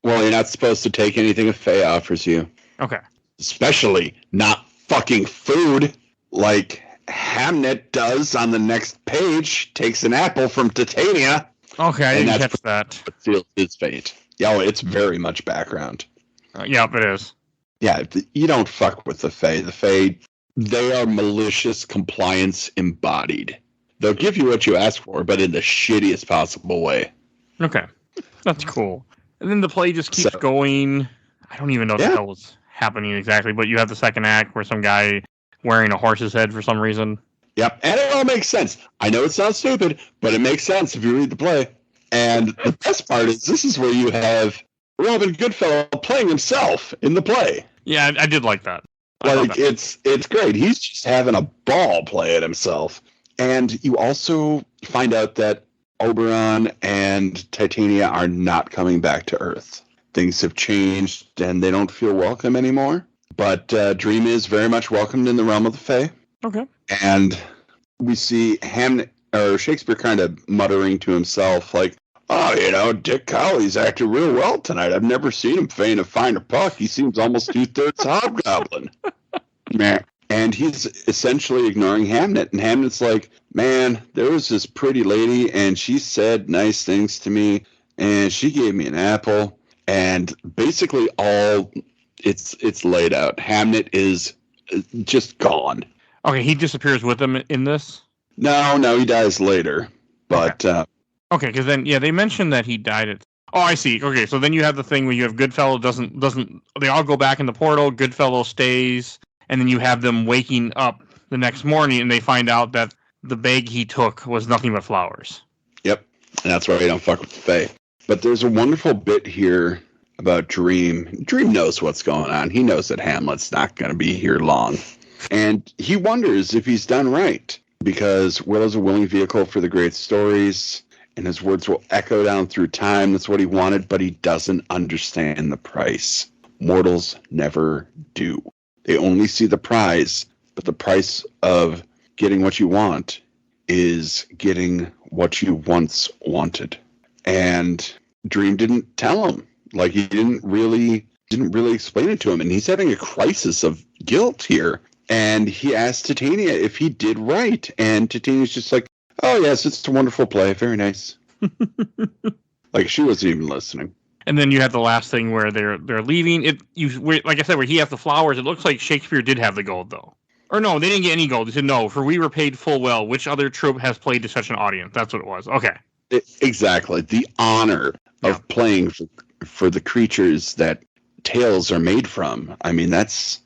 Well, you're not supposed to take anything a Fae offers you. Okay. Especially not fucking food, like Hamnet does on the next page. Takes an apple from Titania. Okay, I didn't catch that. What seals his fate. Yeah, it's very much background. Yep, it is. Yeah, you don't fuck with the Fae. The Fae, they are malicious compliance embodied. They'll give you what you ask for, but in the shittiest possible way. Okay, that's cool. And then the play just keeps going. I don't even know what the hell was happening exactly, but you have the second act where some guy wearing a horse's head for some reason. Yep, and it all makes sense. I know it sounds stupid, but it makes sense if you read the play. And the best part is this is where you have Robin Goodfellow playing himself in the play. Yeah, I did like that. Like, it's great. He's just having a ball playing himself. And you also find out that Oberon and Titania are not coming back to Earth. Things have changed, and they don't feel welcome anymore. But Dream is very much welcomed in the realm of the Fae. Okay. And we see Shakespeare kind of muttering to himself, like, oh, Dick Cowley's acted real well tonight. I've never seen him feign a finer puck. He seems almost 2/3 hobgoblin. Man. And he's essentially ignoring Hamnet. And Hamnet's like, man, there was this pretty lady, and she said nice things to me, and she gave me an apple. And basically it's laid out. Hamnet is just gone. Okay, he disappears with them in this? No, he dies later. But... Okay, because then, they mentioned that he died at... Oh, I see. Okay, so then you have the thing where you have Goodfellow doesn't... They all go back in the portal, Goodfellow stays, and then you have them waking up the next morning, and they find out that the bag he took was nothing but flowers. Yep, and that's why you don't fuck with the Fae. But there's a wonderful bit here about Dream. Dream knows what's going on. He knows that Hamlet's not going to be here long. And he wonders if he's done right, because Willow's a willing vehicle for the great stories, and his words will echo down through time. That's what he wanted, but he doesn't understand the price. Mortals never do. They only see the prize, but the price of getting what you want is getting what you once wanted. And Dream didn't tell him. Like, he didn't really explain it to him, and he's having a crisis of guilt here. And he asked Titania if he did right, and Titania's just like, oh, yes, it's a wonderful play. Very nice. Like, she wasn't even listening. And then you have the last thing where they're leaving. Like I said, where he has the flowers, it looks like Shakespeare did have the gold, though. Or no, they didn't get any gold. They said, no, for we were paid full well. Which other troupe has played to such an audience? That's what it was. Okay. Exactly. The honor of playing for the creatures that tales are made from. I mean, that's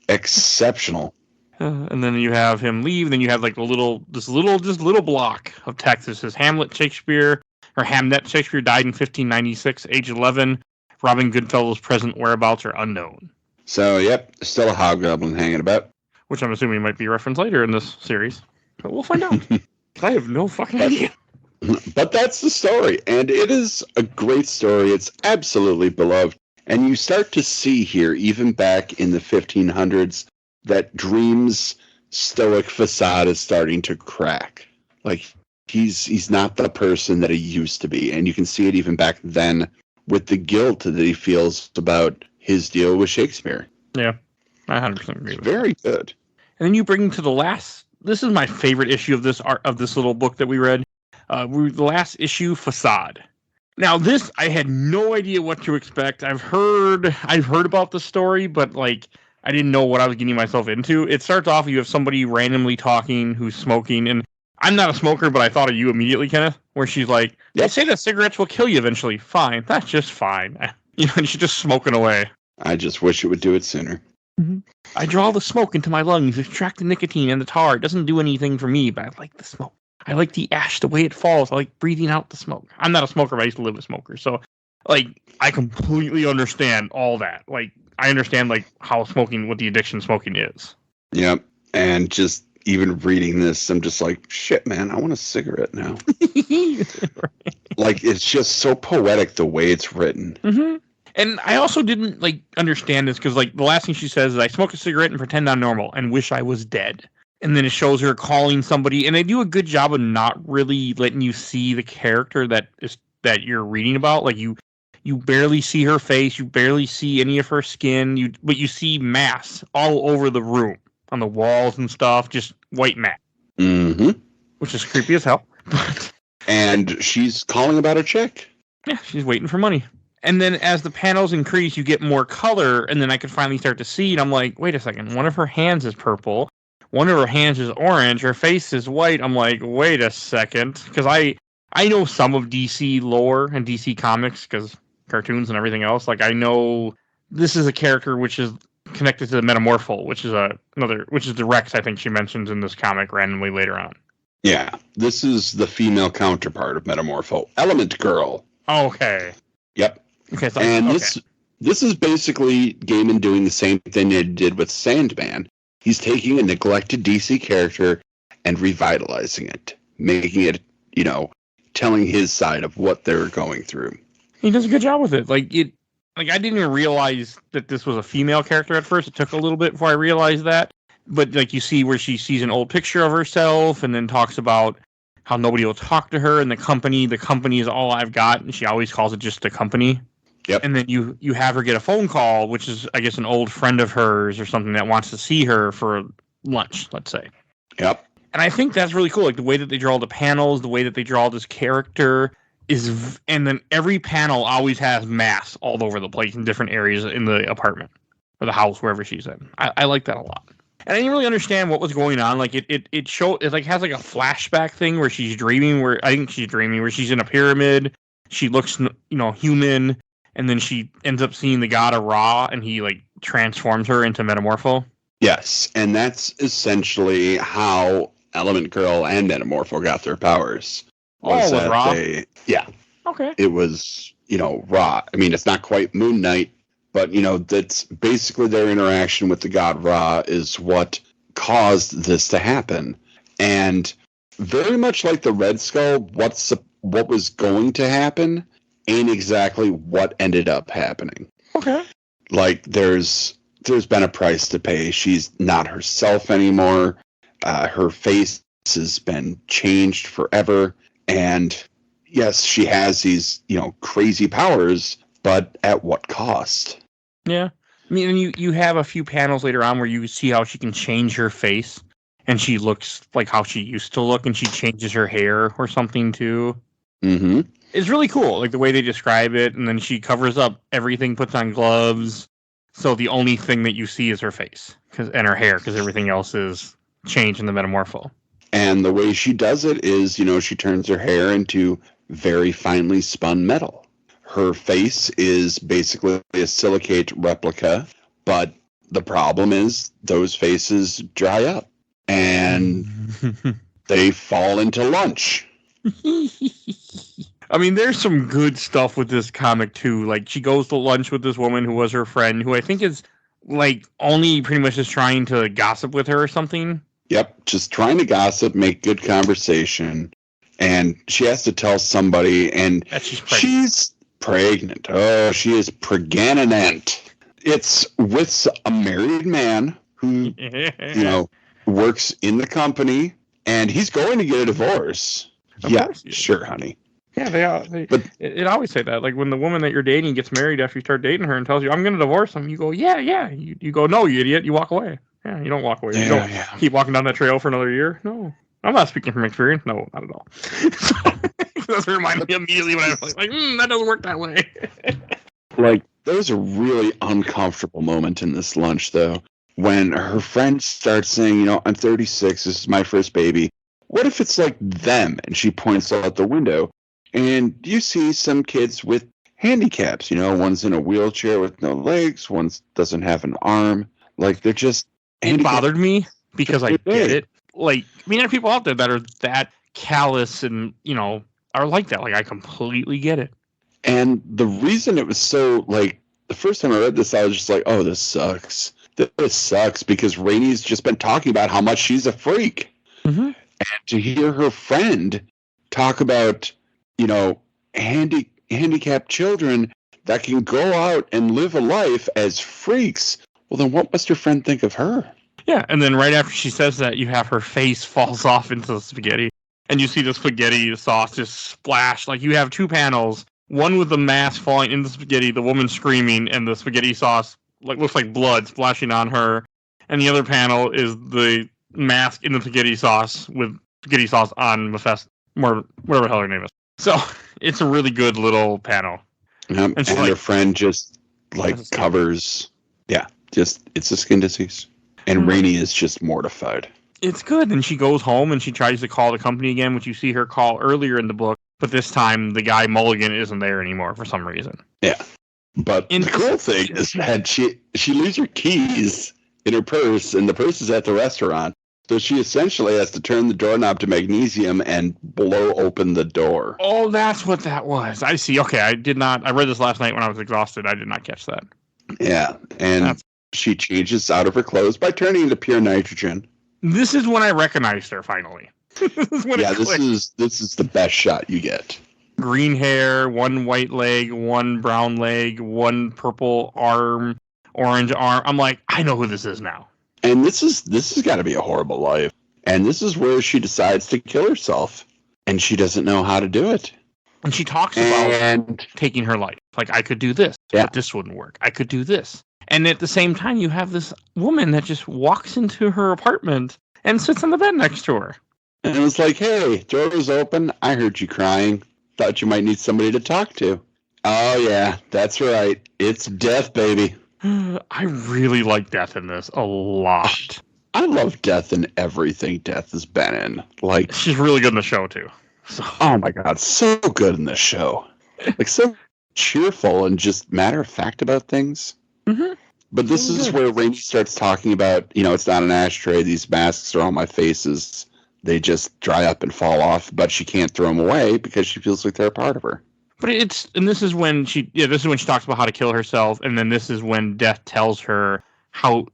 exceptional. And then you have him leave. Then you have like this little block of text that says Hamnet Shakespeare died in 1596, age 11. Robin Goodfellow's present whereabouts are unknown. So, yep, still a hobgoblin hanging about. Which I'm assuming might be referenced later in this series. But we'll find out. I have no fucking idea. But that's the story. And it is a great story. It's absolutely beloved. And you start to see here, even back in the 1500s, that Dream's stoic facade is starting to crack. Like, he's not the person that he used to be. And you can see it even back then with the guilt that he feels about his deal with Shakespeare. Yeah, I 100% agree with that. Very good. And then you bring to the last... This is my favorite issue of this little book that we read. The last issue, Facade. Now, this, I had no idea what to expect. I've heard about the story, but like, I didn't know what I was getting myself into. It starts off, you have somebody randomly talking who's smoking, and I'm not a smoker, but I thought of you immediately, Kenneth, where she's like, they say that cigarettes will kill you eventually. Fine. That's just fine. And she's just smoking away. I just wish it would do it sooner. Mm-hmm. I draw the smoke into my lungs, extract the nicotine and the tar. It doesn't do anything for me, but I like the smoke. I like the ash, the way it falls. I like breathing out the smoke. I'm not a smoker, but I used to live with smokers. So, like, I completely understand all that. Like, I understand, like, how smoking, what the addiction smoking is. Yep. And just even reading this, I'm just like, shit, man, I want a cigarette now. Right. Like, it's just so poetic the way it's written. Mm-hmm. And I also didn't like understand this because like the last thing she says is I smoke a cigarette and pretend I'm normal and wish I was dead. And then it shows her calling somebody, and they do a good job of not really letting you see the character that you're reading about. Like you barely see her face, you barely see any of her skin, but you see mass all over the room on the walls and stuff, just white mass. Mm-hmm. Which is creepy as hell. And she's calling about a check. Yeah, she's waiting for money. And then as the panels increase, you get more color, and then I could finally start to see, and I'm like, wait a second, one of her hands is purple, one of her hands is orange, her face is white. I'm like, wait a second, because I know some of DC lore and DC comics, because cartoons and everything else. Like, I know this is a character which is connected to the Metamorpho, which is the Rex I think she mentions in this comic randomly later on. Yeah, this is the female counterpart of Metamorpho, Element Girl. Okay. Yep. Okay. So, and this is basically Gaiman doing the same thing they did with Sandman. He's taking a neglected DC character and revitalizing it, making it, telling his side of what they're going through. He does a good job with it. Like I didn't even realize that this was a female character at first. It took a little bit before I realized that. But like you see where she sees an old picture of herself and then talks about how nobody will talk to her and the company is all I've got, and she always calls it just the company. Yep. And then you have her get a phone call, which is I guess an old friend of hers or something that wants to see her for lunch, let's say. Yep. And I think that's really cool. Like the way that they draw the panels, the way that they draw this character and then every panel always has mass all over the place in different areas in the apartment or the house, wherever she's in. I like that a lot. And I didn't really understand what was going on. Like it like has like a flashback thing where she's dreaming. Where I think she's dreaming where she's in a pyramid. She looks, human, and then she ends up seeing the god of Ra, and he like transforms her into Metamorpho. Yes, and that's essentially how Element Girl and Metamorpho got their powers. Was Ra? Yeah. Okay. It was, Ra. I mean, it's not quite Moon Knight. But, that's basically their interaction with the god Ra is what caused this to happen. And very much like the Red Skull, what was going to happen ain't exactly what ended up happening. Okay. Like, there's been a price to pay. She's not herself anymore. Her face has been changed forever. And, yes, she has these, crazy powers, but at what cost? Yeah. I mean, you have a few panels later on where you see how she can change her face and she looks like how she used to look and she changes her hair or something too. Mm-hmm. It's really cool, like the way they describe it. And then she covers up everything, puts on gloves. So the only thing that you see is her face and her hair because everything else is changed in the Metamorpho. And the way she does it is, she turns her hair into very finely spun metal. Her face is basically a silicate replica, but the problem is those faces dry up and they fall into lunch. I mean, there's some good stuff with this comic too. Like she goes to lunch with this woman who was her friend, who I think is like only pretty much just trying to gossip with her or something. Yep, just trying to gossip, make good conversation, and she has to tell somebody, and she's pregnant. Oh, she is pregnant. It's with a married man who, works in the company, and he's going to get a divorce. Sure, honey. Yeah, they are. But it always say that. Like when the woman that you're dating gets married after you start dating her and tells you, "I'm going to divorce him," you go, "Yeah." You go, "No, you idiot." You walk away. Yeah, you don't walk away. You don't keep walking down that trail for another year. No, I'm not speaking from experience. No, not at all. That's remind me immediately when I was like, that doesn't work that way. Like, there was a really uncomfortable moment in this lunch, though, when her friend starts saying, I'm 36, this is my first baby. What if it's like them? And she points out the window, and you see some kids with handicaps. One's in a wheelchair with no legs, one doesn't have an arm. Like, they're just It bothered me because I get it. Like, I mean, there are people out there that are that callous and, are like that. Like, I completely get it. And the reason it was so, like, the first time I read this, I was just like, oh, this sucks. This sucks because Rainey's just been talking about how much she's a freak. Mm-hmm. And to hear her friend talk about, handicapped children that can go out and live a life as freaks, well, then what must your friend think of her? Yeah, and then right after she says that, you have her face falls off into the spaghetti, and you see the spaghetti sauce just splash. Like, you have two panels, one with the mask falling into the spaghetti, the woman screaming, and the spaghetti sauce looks like blood splashing on her, and the other panel is the mask in the spaghetti sauce with spaghetti sauce on Mephisto, or whatever the hell her name is. So, it's a really good little panel. Yep. And her friend just, covers... Yeah, it's a skin disease. And Rainey is just mortified. It's good. And she goes home and she tries to call the company again, which you see her call earlier in the book. But this time, the guy Mulligan isn't there anymore for some reason. Yeah. But the cool thing is that she leaves her keys in her purse, and the purse is at the restaurant. So she essentially has to turn the doorknob to magnesium and blow open the door. Oh, that's what that was. I see. Okay, I read this last night when I was exhausted. I did not catch that. Yeah, and she changes out of her clothes by turning into pure nitrogen. This is when I recognized her, finally. This is the best shot you get. Green hair, one white leg, one brown leg, one purple arm, orange arm. I'm like, I know who this is now. And this has got to be a horrible life. And this is where she decides to kill herself. And she doesn't know how to do it. And she talks about taking her life. Like, I could do this, but this wouldn't work. I could do this. And at the same time, you have this woman that just walks into her apartment and sits on the bed next to her. And it was like, hey, door was open. I heard you crying. Thought you might need somebody to talk to. Oh, yeah, that's right. It's Death, baby. I really like Death in this a lot. I love Death in everything Death has been in. Like, she's really good in the show, too. So. Oh, my God, so good in this show. Like, so cheerful and just matter-of-fact about things. Mm-hmm. But this is where Rainey starts talking about, it's not an ashtray. These masks are on my faces. They just dry up and fall off, but she can't throw them away because she feels like they're a part of her. But this is when she talks about how to kill herself, and then this is when Death tells her how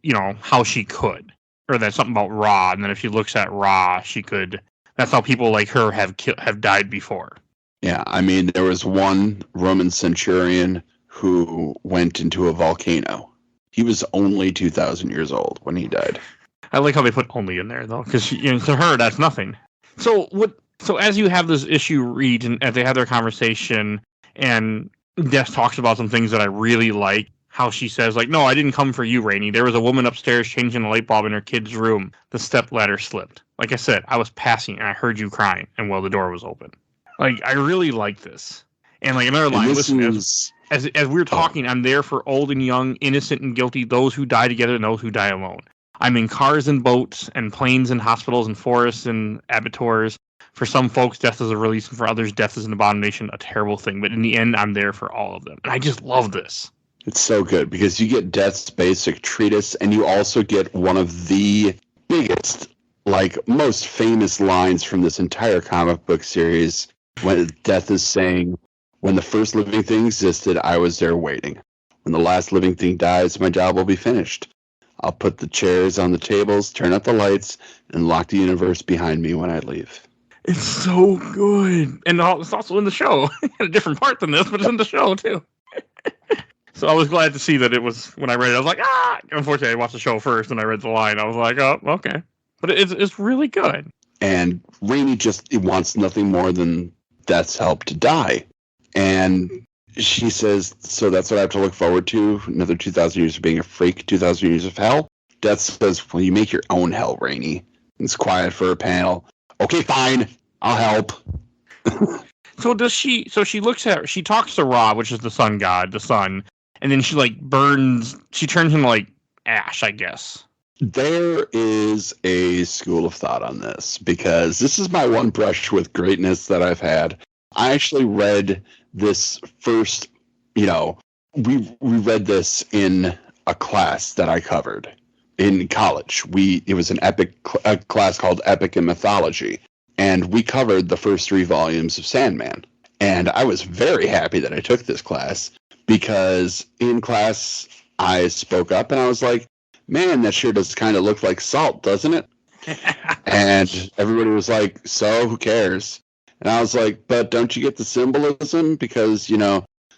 she could, or that something about Ra, and then if she looks at Ra, she could. That's how people like her have died before. Yeah, I mean, there was one Roman centurion who went into a volcano. He was only 2,000 years old when he died. I like how they put only in there, though, because to her, that's nothing. So as you have this issue read, and as they have their conversation, and Death talks about some things that I really like, how she says, like, no, I didn't come for you, Rainey. There was a woman upstairs changing the light bulb in her kid's room. The step ladder slipped. Like I said, I was passing, and I heard you crying, and the door was open. Like, I really like this. And, like, another line, listen, as we were talking, I'm there for old and young, innocent and guilty, those who die together and those who die alone. I'm in cars and boats and planes and hospitals and forests and abattoirs. For some folks, death is a release, and for others, death is an abomination, a terrible thing. But in the end, I'm there for all of them. And I just love this. It's so good because you get Death's basic treatise, and you also get one of the biggest, most famous lines from this entire comic book series when Death is saying, when the first living thing existed, I was there waiting. When the last living thing dies, my job will be finished. I'll put the chairs on the tables, turn out the lights, and lock the universe behind me when I leave. It's so good. And it's also in the show. A different part than this, but it's in the show, too. So I was glad to see that it was, when I read it, I was like, ah! Unfortunately, I watched the show first, and I read the line. I was like, oh, okay. But it's really good. And Rainey just wants nothing more than Death's help to die. And she says, so that's what I have to look forward to? Another 2,000 years of being a freak, 2,000 years of hell? Death says, well, you make your own hell, Rainey. It's quiet for a panel. Okay, fine. I'll help. She looks at her, she talks to Ra, which is the sun god, the sun, and then she she turns him like ash, I guess. There is a school of thought on this, because this is my one brush with greatness that I've had. I actually read this first, we read this in a class that I covered in college. It was a class called Epic and Mythology, and we covered the first 3 volumes of Sandman. And I was very happy that I took this class, because in class I spoke up and I was like, man, that sure does kind of look like salt, doesn't it? And everybody was like, so who cares? And I was like, but don't you get the symbolism? Because,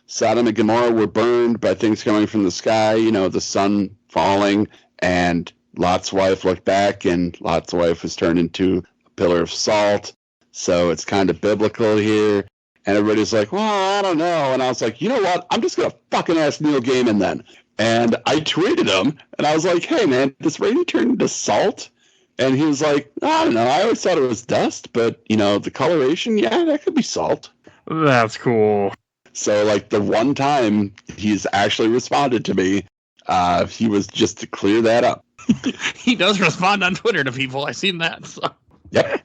Sodom and Gomorrah were burned by things coming from the sky, the sun falling, and Lot's wife looked back, and Lot's wife was turned into a pillar of salt. So it's kind of biblical here. And everybody's like, well, I don't know. And I was like, you know what? I'm just going to fucking ask Neil Gaiman then. And I tweeted him, and I was like, hey, man, does rain turn into salt? And he was like, I don't know. I always thought it was dust, but, the coloration, yeah, that could be salt. That's cool. So, like, the one time he's actually responded to me, he was just to clear that up. He does respond on Twitter to people. I've seen that. So. Yep.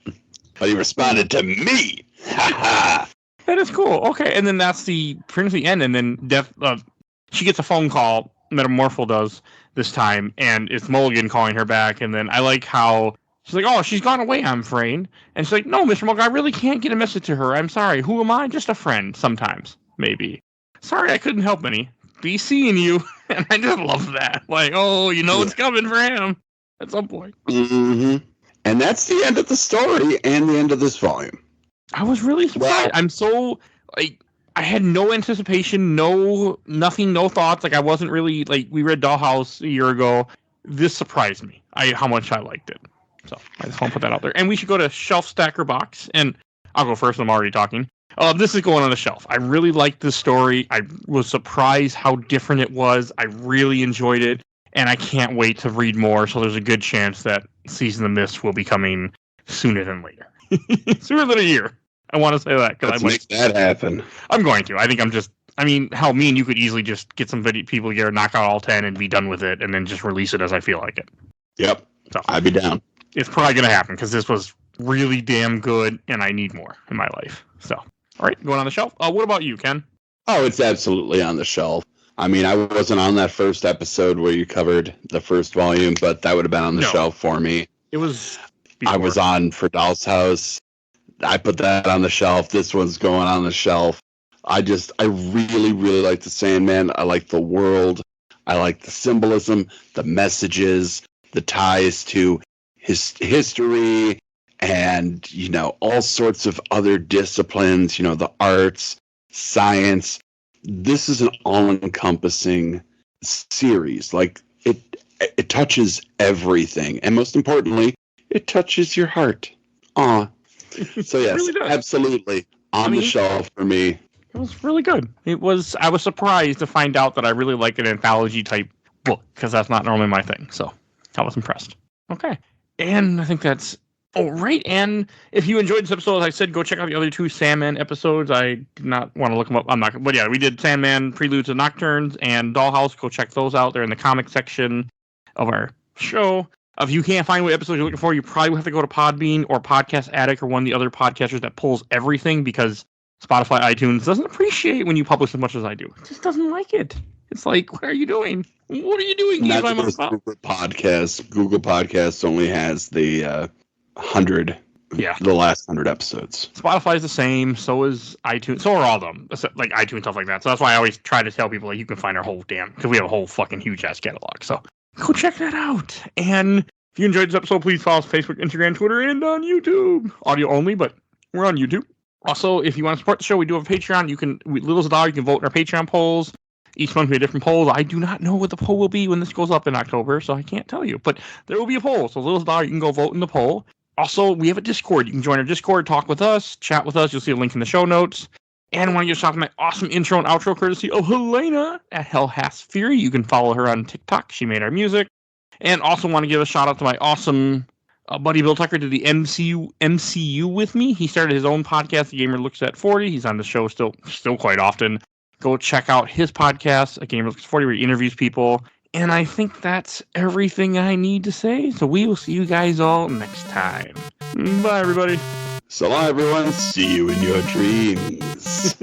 But he responded to me. Ha That is cool. Okay, and then that's pretty much the end. And then she gets a phone call, Metamorpho does this time, and it's Mulligan calling her back. And then I like how she's like, oh, she's gone away, I'm afraid. And she's like, no, Mr. Mulligan, I really can't get a message to her. I'm sorry. Who am I? Just a friend sometimes, maybe. Sorry, I couldn't help any. Be seeing you. And I just love that. Like, oh, it's coming for him at some point. Mm-hmm. And that's the end of the story and the end of this volume. I was really surprised. I'm so, I had no anticipation, nothing, no thoughts. Like, I wasn't really, we read Dollhouse a year ago. This surprised me, how much I liked it. So, I just want to put that out there. And we should go to Shelf Stacker Box. And I'll go first. I'm already talking. This is going on the shelf. I really liked this story. I was surprised how different it was. I really enjoyed it. And I can't wait to read more. So, there's a good chance that Season of Mist will be coming sooner than later. Sooner than a year. I want to say that. Let's make that happen. I'm going to. I think hell, me and you could easily just get some people together, knock out all 10, and be done with it, and then just release it as I feel like it. Yep. So I'd be down. It's probably going to happen, because this was really damn good, and I need more in my life. So, all right, going on the shelf. What about you, Ken? Oh, it's absolutely on the shelf. I mean, I wasn't on that first episode where you covered the first volume, but that would have been on the shelf for me. It was before. I was on for Doll's House. I put that on the shelf. This one's going on the shelf. I really, really like the Sandman. I like the world. I like the symbolism, the messages, the ties to his history, and, all sorts of other disciplines, the arts, science. This is an all-encompassing series. Like, it touches everything. And most importantly, it touches your heart. Aw. So yes, really absolutely on the shelf for me. It was really good. I was surprised to find out that I really like an anthology type book, because that's not normally my thing. So I was impressed. Okay. And I think that's all right. And if you enjoyed this episode, as I said, go check out the other 2 Sandman episodes. I did not want to look them up. I'm not. But yeah, we did Sandman, Preludes and Nocturnes, and Dollhouse. Go check those out. They're in the comic section of our show. If you can't find what episode you're looking for, you probably will have to go to Podbean or Podcast Addict or one of the other podcasters that pulls everything, because Spotify, iTunes doesn't appreciate when you publish as much as I do. It just doesn't like it. It's like, what are you doing? What are you doing? Not just Google Podcasts. Google Podcasts only has the 100. Yeah. The last 100 episodes. Spotify is the same. So is iTunes. So are all of them. Like iTunes, stuff like that. So that's why I always try to tell people, you can find our whole because we have a whole fucking huge ass catalog. So go check that out. And if you enjoyed this episode, please follow us on Facebook, Instagram, Twitter, and on YouTube. Audio only, but we're on YouTube. Also, if you want to support the show, we do have a Patreon. You can, little as a dollar, you can vote in our Patreon polls. Each month we have different polls. I do not know what the poll will be when this goes up in October, so I can't tell you. But there will be a poll. So little as a dollar, you can go vote in the poll. Also, we have a Discord. You can join our Discord, talk with us, chat with us. You'll see a link in the show notes. And I want to give a shout out to my awesome intro and outro courtesy of Helena at Hell Has Fury. You can follow her on TikTok. She made our music. And also want to give a shout out to my awesome buddy Bill Tucker, did the MCU with me. He started his own podcast, The Gamer Looks at 40. He's on the show still quite often. Go check out his podcast, A Gamer Looks at 40, where he interviews people. And I think that's everything I need to say. So we will see you guys all next time. Bye, everybody. So long, everyone. See you in your dreams.